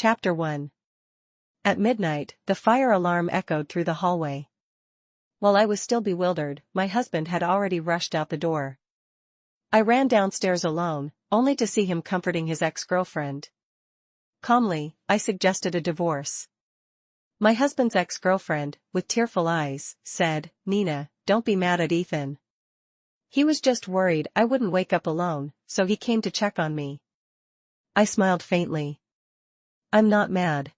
Chapter 1. At midnight, the fire alarm echoed through the hallway. While I was still bewildered, my husband had already rushed out the door. I ran downstairs alone, only to see him comforting his ex-girlfriend. Calmly, I suggested a divorce. My husband's ex-girlfriend, with tearful eyes, said, "Nina, don't be mad at Ethan. He was just worried I wouldn't wake up alone, so he came to check on me." I smiled faintly. "I'm not mad.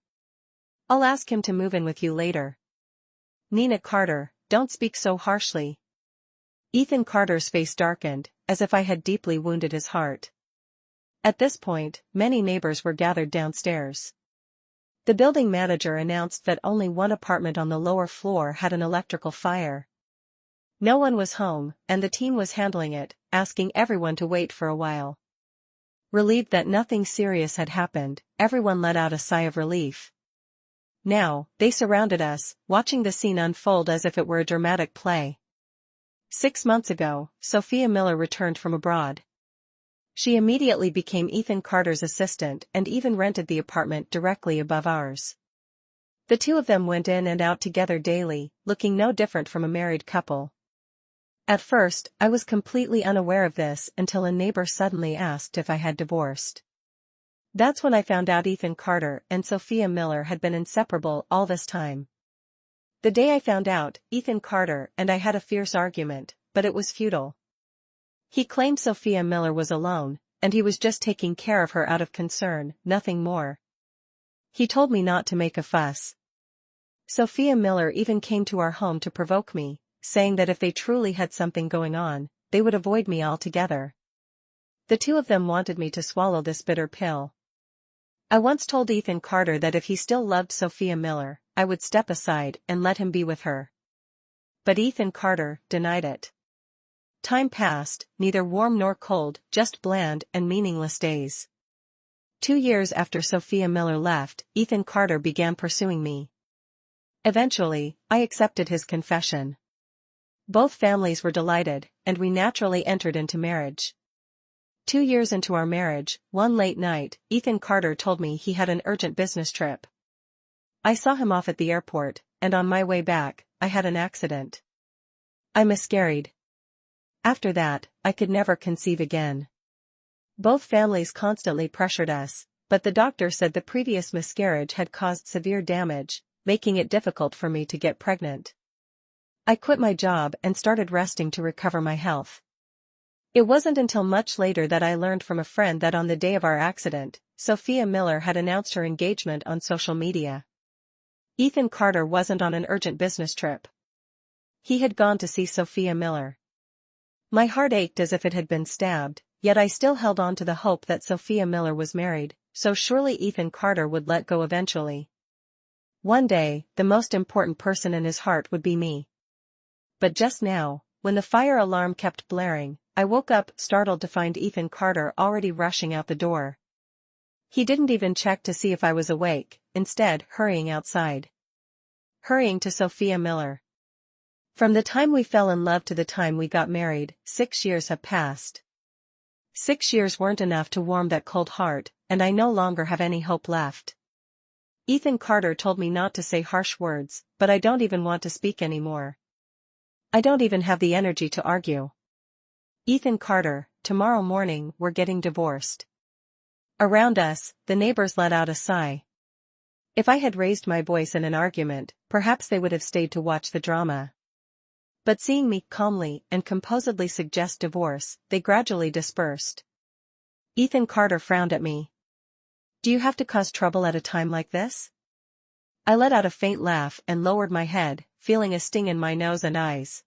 I'll ask him to move in with you later." "Nina Carter, don't speak so harshly." Ethan Carter's face darkened, as if I had deeply wounded his heart. At this point, many neighbors were gathered downstairs. The building manager announced that only one apartment on the lower floor had an electrical fire. No one was home, and the team was handling it, asking everyone to wait for a while. Relieved that nothing serious had happened, everyone let out a sigh of relief. Now, they surrounded us, watching the scene unfold as if it were a dramatic play. 6 months ago, Sophia Miller returned from abroad. She immediately became Ethan Carter's assistant and even rented the apartment directly above ours. The two of them went in and out together daily, looking no different from a married couple. At first, I was completely unaware of this until a neighbor suddenly asked if I had divorced. That's when I found out Ethan Carter and Sophia Miller had been inseparable all this time. The day I found out, Ethan Carter and I had a fierce argument, but it was futile. He claimed Sophia Miller was alone, and he was just taking care of her out of concern, nothing more. He told me not to make a fuss. Sophia Miller even came to our home to provoke me, saying that if they truly had something going on, they would avoid me altogether. The two of them wanted me to swallow this bitter pill. I once told Ethan Carter that if he still loved Sophia Miller, I would step aside and let him be with her. But Ethan Carter denied it. Time passed, neither warm nor cold, just bland and meaningless days. 2 years after Sophia Miller left, Ethan Carter began pursuing me. Eventually, I accepted his confession. Both families were delighted, and we naturally entered into marriage. 2 years into our marriage, one late night, Ethan Carter told me he had an urgent business trip. I saw him off at the airport, and on my way back, I had an accident. I miscarried. After that, I could never conceive again. Both families constantly pressured us, but the doctor said the previous miscarriage had caused severe damage, making it difficult for me to get pregnant. I quit my job and started resting to recover my health. It wasn't until much later that I learned from a friend that on the day of our accident, Sophia Miller had announced her engagement on social media. Ethan Carter wasn't on an urgent business trip. He had gone to see Sophia Miller. My heart ached as if it had been stabbed, yet I still held on to the hope that Sophia Miller was married, so surely Ethan Carter would let go eventually. One day, the most important person in his heart would be me. But just now, when the fire alarm kept blaring, I woke up startled to find Ethan Carter already rushing out the door. He didn't even check to see if I was awake, instead hurrying outside. Hurrying to Sophia Miller. From the time we fell in love to the time we got married, 6 years have passed. 6 years weren't enough to warm that cold heart, and I no longer have any hope left. Ethan Carter told me not to say harsh words, but I don't even want to speak anymore. I don't even have the energy to argue. Ethan Carter, tomorrow morning we're getting divorced. Around us, the neighbors let out a sigh. If I had raised my voice in an argument, perhaps they would have stayed to watch the drama. But seeing me calmly and composedly suggest divorce, they gradually dispersed. Ethan Carter frowned at me. "Do you have to cause trouble at a time like this?" I let out a faint laugh and lowered my head, feeling a sting in my nose and eyes.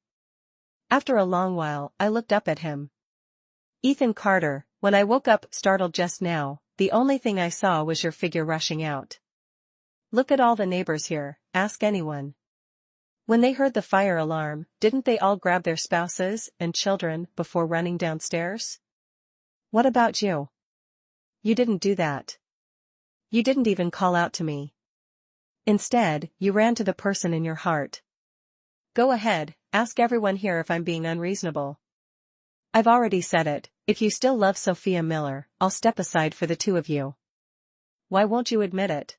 After a long while, I looked up at him. "Ethan Carter, when I woke up startled just now, the only thing I saw was your figure rushing out. Look at all the neighbors here, ask anyone. When they heard the fire alarm, didn't they all grab their spouses and children before running downstairs? What about you? You didn't do that. You didn't even call out to me. Instead, you ran to the person in your heart. Go ahead, ask everyone here if I'm being unreasonable. I've already said it, if you still love Sophia Miller, I'll step aside for the two of you. Why won't you admit it?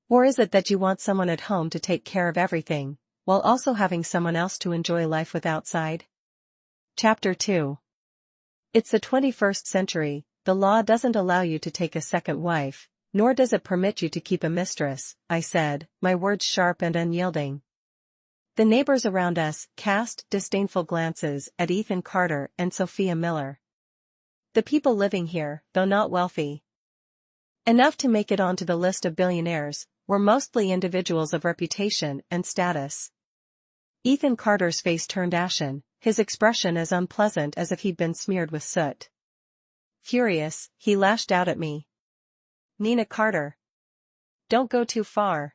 Or is it that you want someone at home to take care of everything, while also having someone else to enjoy life with outside? Chapter 2. It's the 21st century, the law doesn't allow you to take a second wife, nor does it permit you to keep a mistress, I said, my words sharp and unyielding. The neighbors around us cast disdainful glances at Ethan Carter and Sophia Miller. The people living here, though not wealthy enough to make it onto the list of billionaires, were mostly individuals of reputation and status. Ethan Carter's face turned ashen, his expression as unpleasant as if he'd been smeared with soot. Furious, he lashed out at me. Nina Carter. Don't go too far.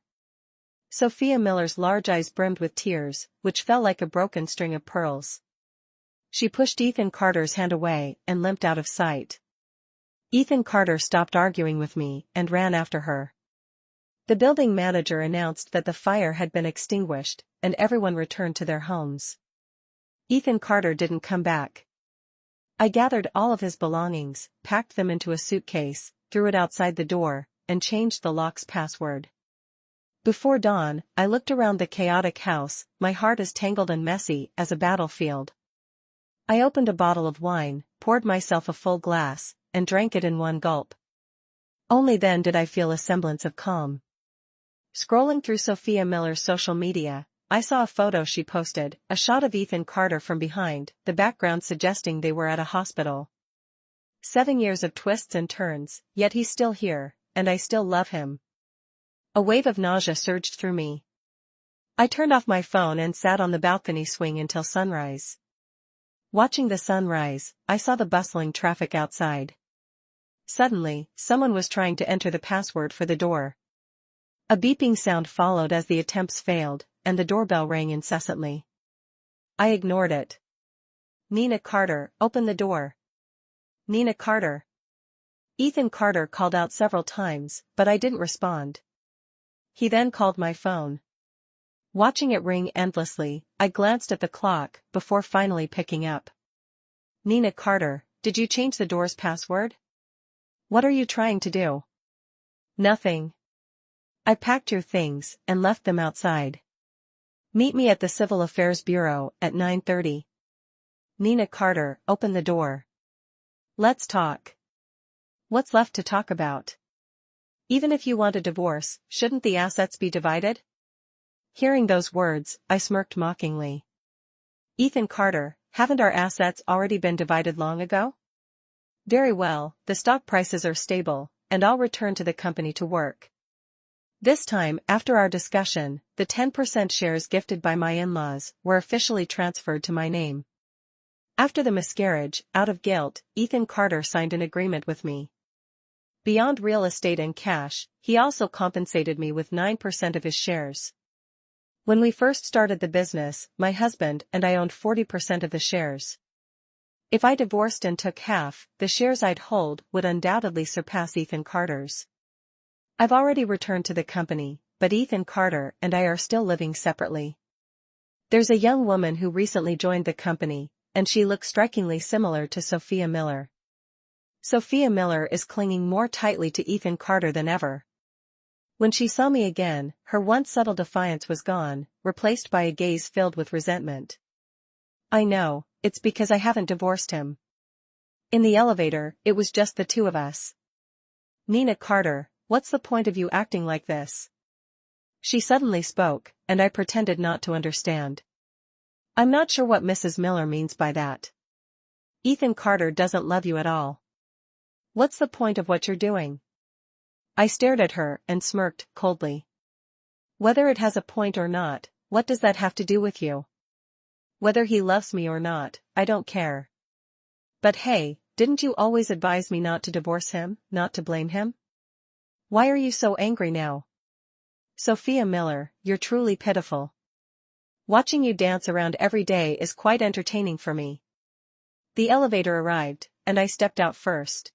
Sophia Miller's large eyes brimmed with tears, which fell like a broken string of pearls. She pushed Ethan Carter's hand away and limped out of sight. Ethan Carter stopped arguing with me and ran after her. The building manager announced that the fire had been extinguished, and everyone returned to their homes. Ethan Carter didn't come back. I gathered all of his belongings, packed them into a suitcase, threw it outside the door, and changed the lock's password. Before dawn, I looked around the chaotic house, my heart as tangled and messy as a battlefield. I opened a bottle of wine, poured myself a full glass, and drank it in one gulp. Only then did I feel a semblance of calm. Scrolling through Sophia Miller's social media, I saw a photo she posted, a shot of Ethan Carter from behind, the background suggesting they were at a hospital. 7 years of twists and turns, yet he's still here, and I still love him. A wave of nausea surged through me. I turned off my phone and sat on the balcony swing until sunrise. Watching the sun rise, I saw the bustling traffic outside. Suddenly, someone was trying to enter the password for the door. A beeping sound followed as the attempts failed, and the doorbell rang incessantly. I ignored it. Nina Carter, open the door. Nina Carter. Ethan Carter called out several times, but I didn't respond. He then called my phone. Watching it ring endlessly, I glanced at the clock before finally picking up. Nina Carter, did you change the door's password? What are you trying to do? Nothing. I packed your things and left them outside. Meet me at the Civil Affairs Bureau at 9:30. Nina Carter, open the door. Let's talk. What's left to talk about? Even if you want a divorce, shouldn't the assets be divided? Hearing those words, I smirked mockingly. Ethan Carter, haven't our assets already been divided long ago? Very well, the stock prices are stable, and I'll return to the company to work. This time, after our discussion, the 10% shares gifted by my in-laws were officially transferred to my name. After the miscarriage, out of guilt, Ethan Carter signed an agreement with me. Beyond real estate and cash, he also compensated me with 9% of his shares. When we first started the business, my husband and I owned 40% of the shares. If I divorced and took half, the shares I'd hold would undoubtedly surpass Ethan Carter's. I've already returned to the company, but Ethan Carter and I are still living separately. There's a young woman who recently joined the company, and she looks strikingly similar to Sophia Miller. Sophia Miller is clinging more tightly to Ethan Carter than ever. When she saw me again, her once subtle defiance was gone, replaced by a gaze filled with resentment. I know, it's because I haven't divorced him. In the elevator, it was just the two of us. Nina Carter, what's the point of you acting like this? She suddenly spoke, and I pretended not to understand. I'm not sure what Mrs. Miller means by that. Ethan Carter doesn't love you at all. What's the point of what you're doing? I stared at her and smirked coldly. Whether it has a point or not, what does that have to do with you? Whether he loves me or not, I don't care. But hey, didn't you always advise me not to divorce him, not to blame him? Why are you so angry now? Sophia Miller, you're truly pitiful. Watching you dance around every day is quite entertaining for me. The elevator arrived, and I stepped out first.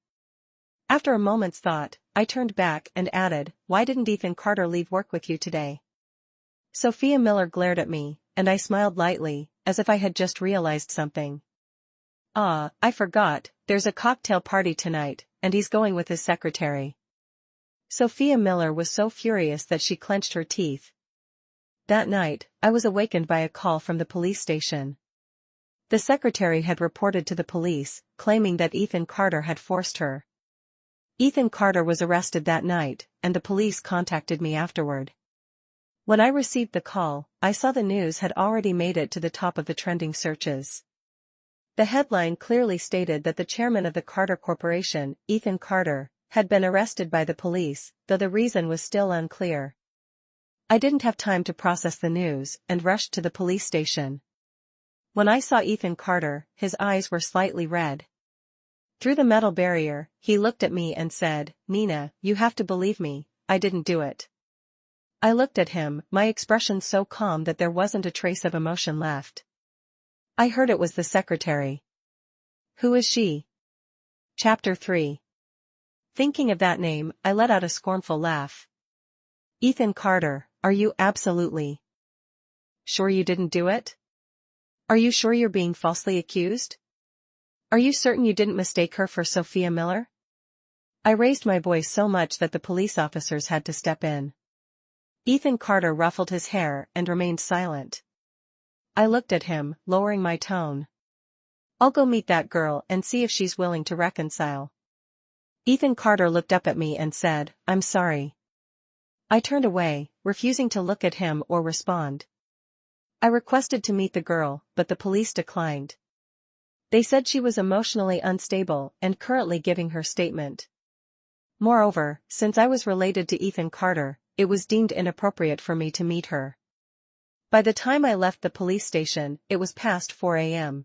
After a moment's thought, I turned back and added, why didn't Ethan Carter leave work with you today? Sophia Miller glared at me, and I smiled lightly, as if I had just realized something. I forgot, there's a cocktail party tonight, and he's going with his secretary. Sophia Miller was so furious that she clenched her teeth. That night, I was awakened by a call from the police station. The secretary had reported to the police, claiming that Ethan Carter had forced her. Ethan Carter was arrested that night, and the police contacted me afterward. When I received the call, I saw the news had already made it to the top of the trending searches. The headline clearly stated that the chairman of the Carter Corporation, Ethan Carter, had been arrested by the police, though the reason was still unclear. I didn't have time to process the news and rushed to the police station. When I saw Ethan Carter, his eyes were slightly red. Through the metal barrier, he looked at me and said, "Nina, you have to believe me, I didn't do it." I looked at him, my expression so calm that there wasn't a trace of emotion left. I heard it was the secretary. "Who is she?" Chapter 3. Thinking of that name, I let out a scornful laugh. "Ethan Carter, are you absolutely sure you didn't do it? Are you sure you're being falsely accused? Are you certain you didn't mistake her for Sophia Miller?" I raised my voice so much that the police officers had to step in. Ethan Carter ruffled his hair and remained silent. I looked at him, lowering my tone. "I'll go meet that girl and see if she's willing to reconcile." Ethan Carter looked up at me and said, "I'm sorry." I turned away, refusing to look at him or respond. I requested to meet the girl, but the police declined. They said she was emotionally unstable and currently giving her statement. Moreover, since I was related to Ethan Carter, it was deemed inappropriate for me to meet her. By the time I left the police station, it was past 4 a.m.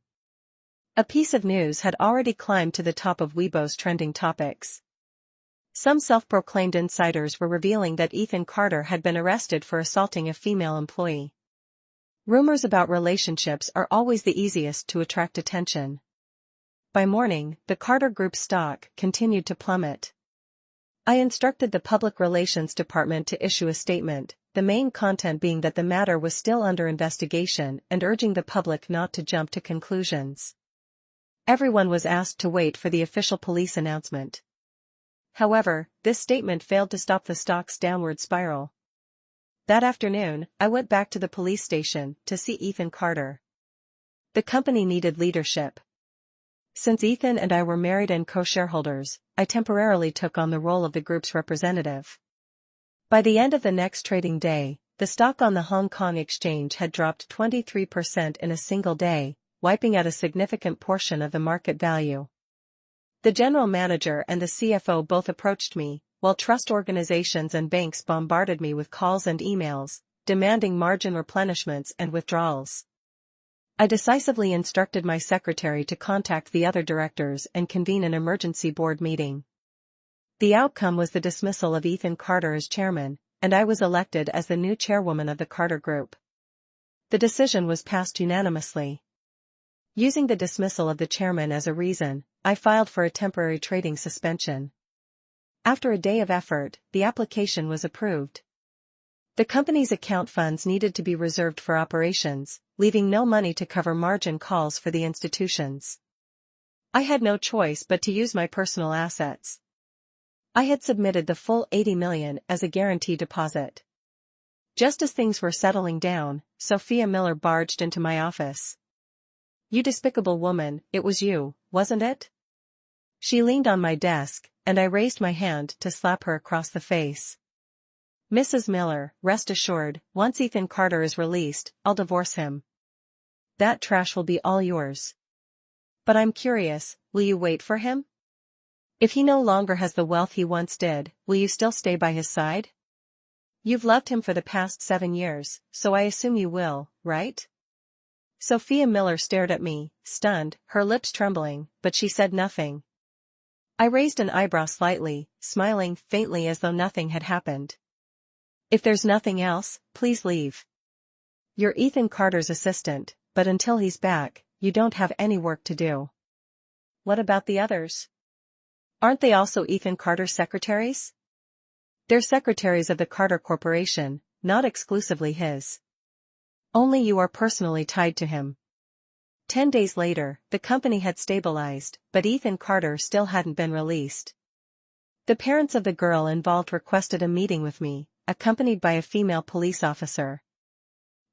A piece of news had already climbed to the top of Weibo's trending topics. Some self-proclaimed insiders were revealing that Ethan Carter had been arrested for assaulting a female employee. Rumors about relationships are always the easiest to attract attention. By morning, the Carter Group's stock continued to plummet. I instructed the Public Relations Department to issue a statement, the main content being that the matter was still under investigation and urging the public not to jump to conclusions. Everyone was asked to wait for the official police announcement. However, this statement failed to stop the stock's downward spiral. That afternoon, I went back to the police station to see Ethan Carter. The company needed leadership. Since Ethan and I were married and co-shareholders, I temporarily took on the role of the group's representative. By the end of the next trading day, the stock on the Hong Kong exchange had dropped 23% in a single day, wiping out a significant portion of the market value. The general manager and the CFO both approached me, while trust organizations and banks bombarded me with calls and emails, demanding margin replenishments and withdrawals. I decisively instructed my secretary to contact the other directors and convene an emergency board meeting. The outcome was the dismissal of Ethan Carter as chairman, and I was elected as the new chairwoman of the Carter Group. The decision was passed unanimously. Using the dismissal of the chairman as a reason, I filed for a temporary trading suspension. After a day of effort, the application was approved. The company's account funds needed to be reserved for operations, leaving no money to cover margin calls for the institutions. I had no choice but to use my personal assets. I had submitted the full $80 million as a guarantee deposit. Just as things were settling down, Sophia Miller barged into my office. "You despicable woman, it was you, wasn't it?" She leaned on my desk, and I raised my hand to slap her across the face. "Mrs. Miller, rest assured, once Ethan Carter is released, I'll divorce him. That trash will be all yours. But I'm curious, will you wait for him? If he no longer has the wealth he once did, will you still stay by his side? You've loved him for the past 7 years, so I assume you will, right?" Sophia Miller stared at me, stunned, her lips trembling, but she said nothing. I raised an eyebrow slightly, smiling faintly as though nothing had happened. "If there's nothing else, please leave. You're Ethan Carter's assistant, but until he's back, you don't have any work to do." "What about the others? Aren't they also Ethan Carter's secretaries?" "They're secretaries of the Carter Corporation, not exclusively his. Only you are personally tied to him." 10 days later, the company had stabilized, but Ethan Carter still hadn't been released. The parents of the girl involved requested a meeting with me, accompanied by a female police officer.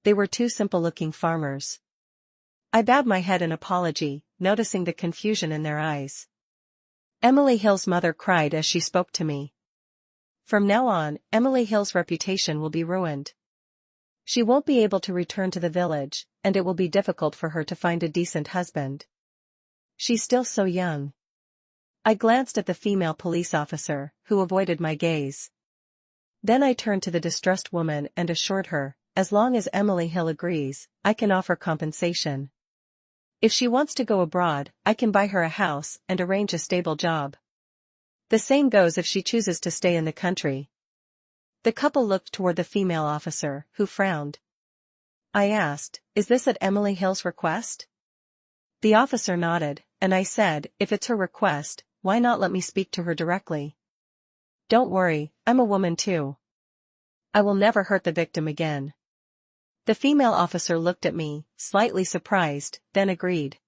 They were two simple-looking farmers. I bowed my head in apology, noticing the confusion in their eyes. Emily Hill's mother cried as she spoke to me. From now on, Emily Hill's reputation will be ruined. She won't be able to return to the village, and it will be difficult for her to find a decent husband. She's still so young. I glanced at the female police officer, who avoided my gaze. Then I turned to the distressed woman and assured her, as long as Emily Hill agrees, I can offer compensation. If she wants to go abroad, I can buy her a house and arrange a stable job. The same goes if she chooses to stay in the country. The couple looked toward the female officer, who frowned. I asked, "Is this at Emily Hill's request?" The officer nodded, and I said, "If it's her request, why not let me speak to her directly? Don't worry, I'm a woman too. I will never hurt the victim again." The female officer looked at me, slightly surprised, then agreed.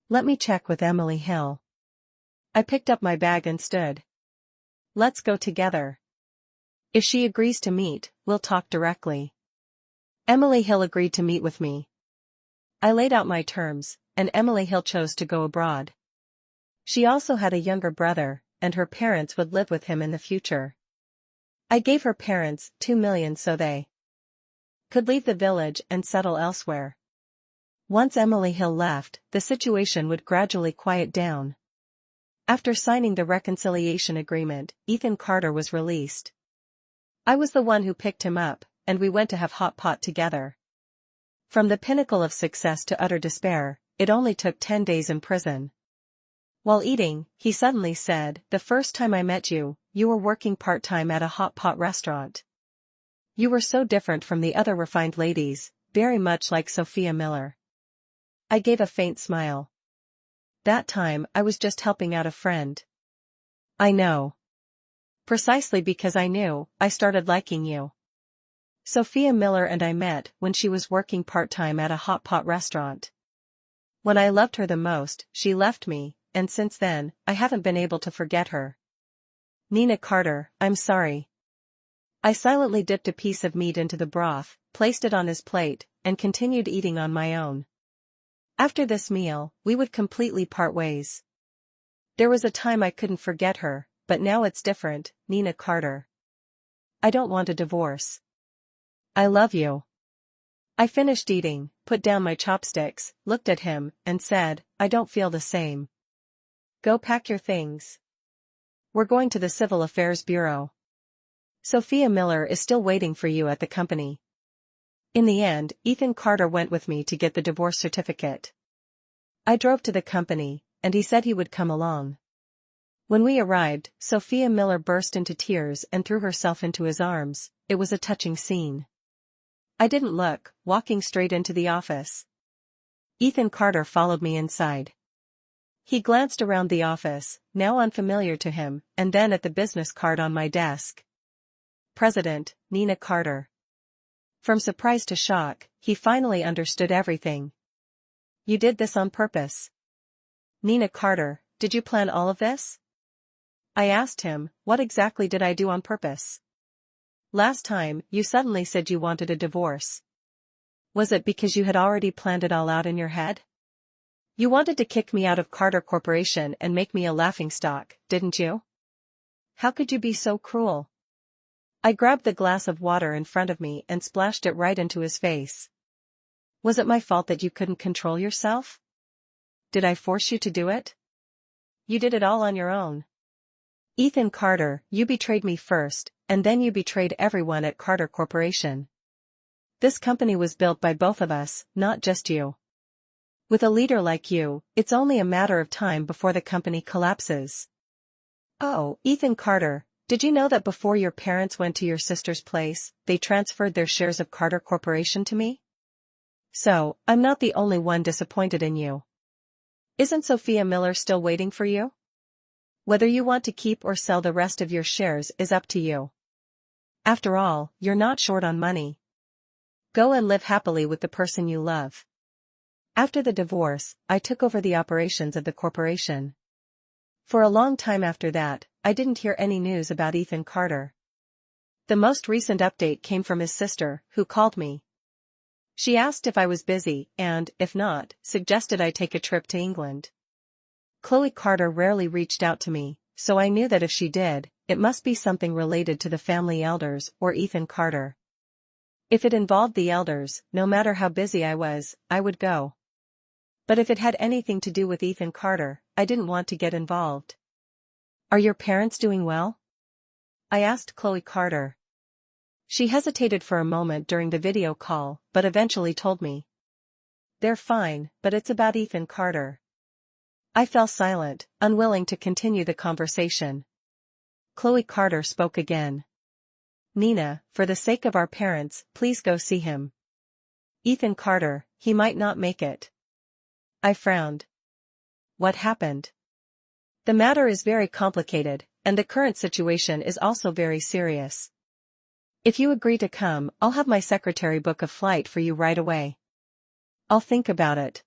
"Let me check with Emily Hill." I picked up my bag and stood. "Let's go together. If she agrees to meet, we'll talk directly." Emily Hill agreed to meet with me. I laid out my terms, and Emily Hill chose to go abroad. She also had a younger brother, and her parents would live with him in the future. I gave her parents $2 million so they could leave the village and settle elsewhere. Once Emily Hill left, the situation would gradually quiet down. After signing the reconciliation agreement, Ethan Carter was released. I was the one who picked him up, and we went to have hot pot together. From the pinnacle of success to utter despair, it only took 10 days in prison. While eating, he suddenly said, "The first time I met you, you were working part-time at a hot pot restaurant. You were so different from the other refined ladies, very much like Sophia Miller." I gave a faint smile. That time I was just helping out a friend. "I know. Precisely because I knew, I started liking you. Sophia Miller and I met when she was working part-time at a hot pot restaurant. When I loved her the most, she left me, and since then, I haven't been able to forget her. Nina Carter, I'm sorry." I silently dipped a piece of meat into the broth, placed it on his plate, and continued eating on my own. After this meal, we would completely part ways. There was a time I couldn't forget her, but now it's different, Nina Carter. I don't want a divorce. I love you. I finished eating, put down my chopsticks, looked at him, and said, "I don't feel the same. Go pack your things. We're going to the Civil Affairs Bureau. Sophia Miller is still waiting for you at the company." In the end, Ethan Carter went with me to get the divorce certificate. I drove to the company, and he said he would come along. When we arrived, Sophia Miller burst into tears and threw herself into his arms. It was a touching scene. I didn't look, walking straight into the office. Ethan Carter followed me inside. He glanced around the office, now unfamiliar to him, and then at the business card on my desk. President, Nina Carter. From surprise to shock, he finally understood everything. "You did this on purpose. Nina Carter, did you plan all of this?" I asked him, "What exactly did I do on purpose? Last time, you suddenly said you wanted a divorce. Was it because you had already planned it all out in your head? You wanted to kick me out of Carter Corporation and make me a laughingstock, didn't you? How could you be so cruel?" I grabbed the glass of water in front of me and splashed it right into his face. "Was it my fault that you couldn't control yourself? Did I force you to do it? You did it all on your own. Ethan Carter, you betrayed me first, and then you betrayed everyone at Carter Corporation. This company was built by both of us, not just you. With a leader like you, it's only a matter of time before the company collapses." "Oh, Ethan Carter, did you know that before your parents went to your sister's place, they transferred their shares of Carter Corporation to me? So, I'm not the only one disappointed in you. Isn't Sophia Miller still waiting for you? Whether you want to keep or sell the rest of your shares is up to you. After all, you're not short on money. Go and live happily with the person you love." After the divorce, I took over the operations of the corporation. For a long time after that, I didn't hear any news about Ethan Carter. The most recent update came from his sister, who called me. She asked if I was busy and, if not, suggested I take a trip to England. Chloe Carter rarely reached out to me, so I knew that if she did, it must be something related to the family elders or Ethan Carter. If it involved the elders, no matter how busy I was, I would go. But if it had anything to do with Ethan Carter, I didn't want to get involved. Are your parents doing well? I asked Chloe Carter. She hesitated for a moment during the video call, but eventually told me. They're fine, but it's about Ethan Carter. I fell silent, unwilling to continue the conversation. Chloe Carter spoke again. Nina, for the sake of our parents, please go see him. Ethan Carter, he might not make it. I frowned. What happened? The matter is very complicated, and the current situation is also very serious. If you agree to come, I'll have my secretary book a flight for you right away. I'll think about it.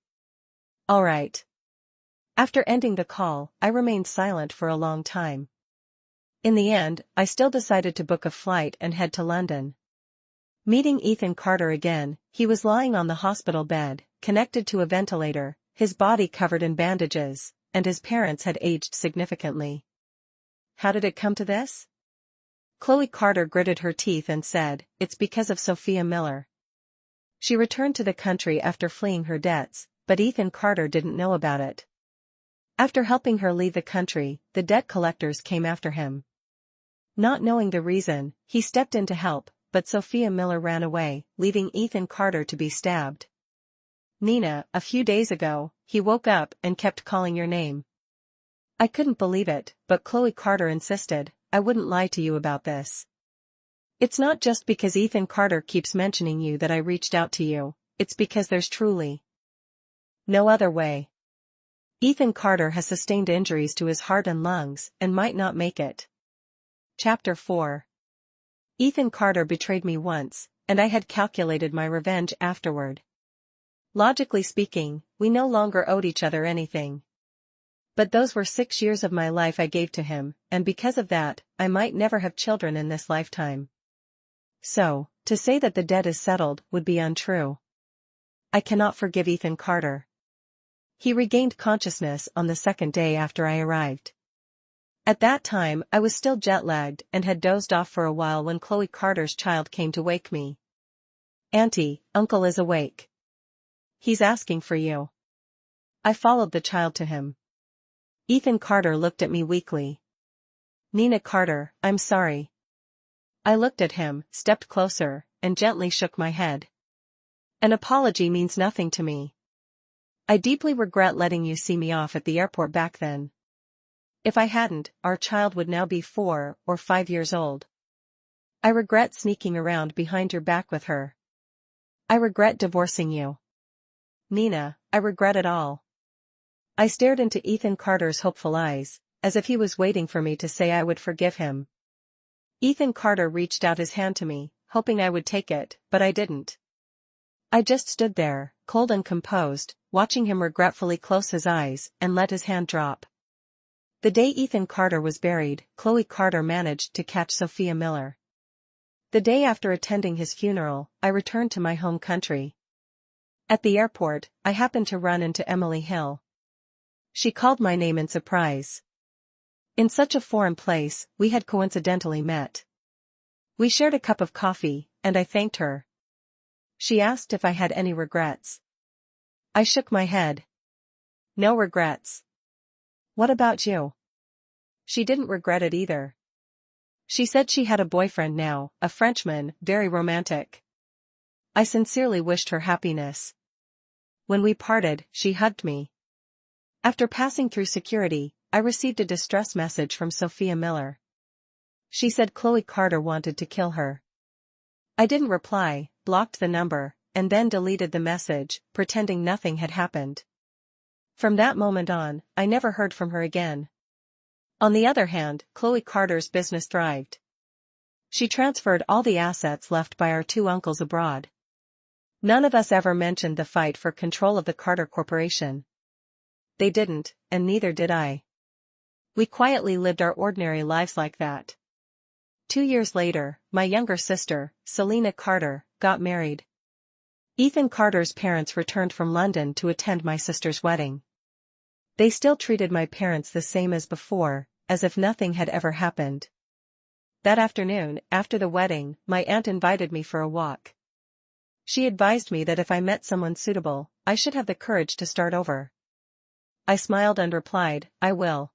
All right. After ending the call, I remained silent for a long time. In the end, I still decided to book a flight and head to London. Meeting Ethan Carter again, he was lying on the hospital bed, connected to a ventilator, his body covered in bandages, and his parents had aged significantly. How did it come to this? Chloe Carter gritted her teeth and said, it's because of Sophia Miller. She returned to the country after fleeing her debts, but Ethan Carter didn't know about it. After helping her leave the country, the debt collectors came after him. Not knowing the reason, he stepped in to help, but Sophia Miller ran away, leaving Ethan Carter to be stabbed. Nina, a few days ago, he woke up and kept calling your name. I couldn't believe it, but Chloe Carter insisted, I wouldn't lie to you about this. It's not just because Ethan Carter keeps mentioning you that I reached out to you, it's because there's truly no other way. Ethan Carter has sustained injuries to his heart and lungs and might not make it. Chapter 4. Ethan Carter betrayed me once, and I had calculated my revenge afterward. Logically speaking, we no longer owed each other anything. But those were 6 years of my life I gave to him, and because of that, I might never have children in this lifetime. So, to say that the debt is settled would be untrue. I cannot forgive Ethan Carter. He regained consciousness on the second day after I arrived. At that time, I was still jet-lagged and had dozed off for a while when Chloe Carter's child came to wake me. Auntie, Uncle is awake. He's asking for you. I followed the child to him. Ethan Carter looked at me weakly. Nina Carter, I'm sorry. I looked at him, stepped closer, and gently shook my head. An apology means nothing to me. I deeply regret letting you see me off at the airport back then. If I hadn't, our child would now be 4 or 5 years old. I regret sneaking around behind your back with her. I regret divorcing you. Nina, I regret it all. I stared into Ethan Carter's hopeful eyes, as if he was waiting for me to say I would forgive him. Ethan Carter reached out his hand to me, hoping I would take it, but I didn't. I just stood there, cold and composed, watching him regretfully close his eyes and let his hand drop. The day Ethan Carter was buried, Chloe Carter managed to catch Sophia Miller. The day after attending his funeral, I returned to my home country. At the airport, I happened to run into Emily Hill. She called my name in surprise. In such a foreign place, we had coincidentally met. We shared a cup of coffee, and I thanked her. She asked if I had any regrets. I shook my head. No regrets. What about you? She didn't regret it either. She said she had a boyfriend now, a Frenchman, very romantic. I sincerely wished her happiness. When we parted, she hugged me. After passing through security, I received a distress message from Sophia Miller. She said Chloe Carter wanted to kill her. I didn't reply, blocked the number, and then deleted the message, pretending nothing had happened. From that moment on, I never heard from her again. On the other hand, Chloe Carter's business thrived. She transferred all the assets left by our 2 uncles abroad. None of us ever mentioned the fight for control of the Carter Corporation. They didn't, and neither did I. We quietly lived our ordinary lives like that. 2 years later, my younger sister, Selena Carter, got married. Ethan Carter's parents returned from London to attend my sister's wedding. They still treated my parents the same as before, as if nothing had ever happened. That afternoon, after the wedding, my aunt invited me for a walk. She advised me that if I met someone suitable, I should have the courage to start over. I smiled and replied, "I will."